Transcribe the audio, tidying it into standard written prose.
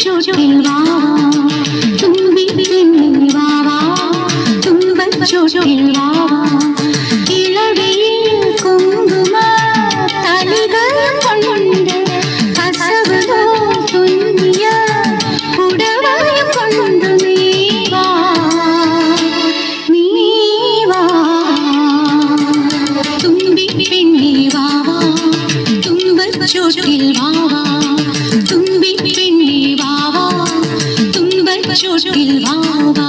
തുമ്പച്ചോട്ടിൽ വാവാ തുമ്പി പെണ്ണേ വാവാ തുമ്പച്ചോട്ടിൽ വാവാ ഇളവിയിൽ കുങ്കുമ തളികൾ കൊണ്ട് കസവതോ തുന്നിയ പുടവയും കൊണ്ട് നീ വാ തുമ്പി പെണ്ണേ വാവാ തുമ്പച്ചോട്ടിൽ വാവാ തുമ്പി പെണ്ണേ വാവാ തുമ്പച്ചോട്ടിൽ വാവാ